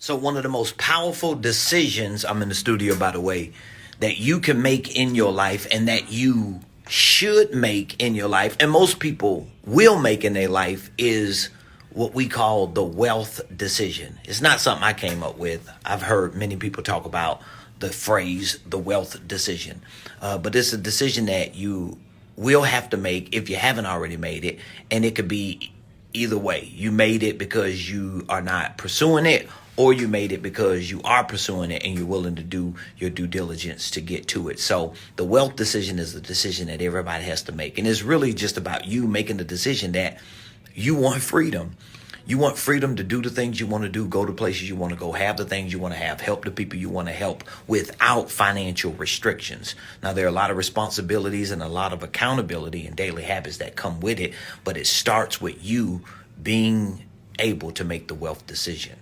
So one of the most powerful decisions, I'm in the studio by the way, that you can make in your life and that you should make in your life, and most people will make in their life, is what we call the wealth decision. It's not something I came up with. I've heard many people talk about the phrase, the wealth decision. But it's a decision that you will have to make if you haven't already made it. And it could be either way. You made it because you are not pursuing it, or you made it because you are pursuing it and you're willing to do your due diligence to get to it. So the wealth decision is the decision that everybody has to make. And it's really just about you making the decision that you want freedom. You want freedom to do the things you want to do, go to places you want to go, have the things you want to have, help the people you want to help without financial restrictions. Now, there are a lot of responsibilities and a lot of accountability and daily habits that come with it, but it starts with you being able to make the wealth decision.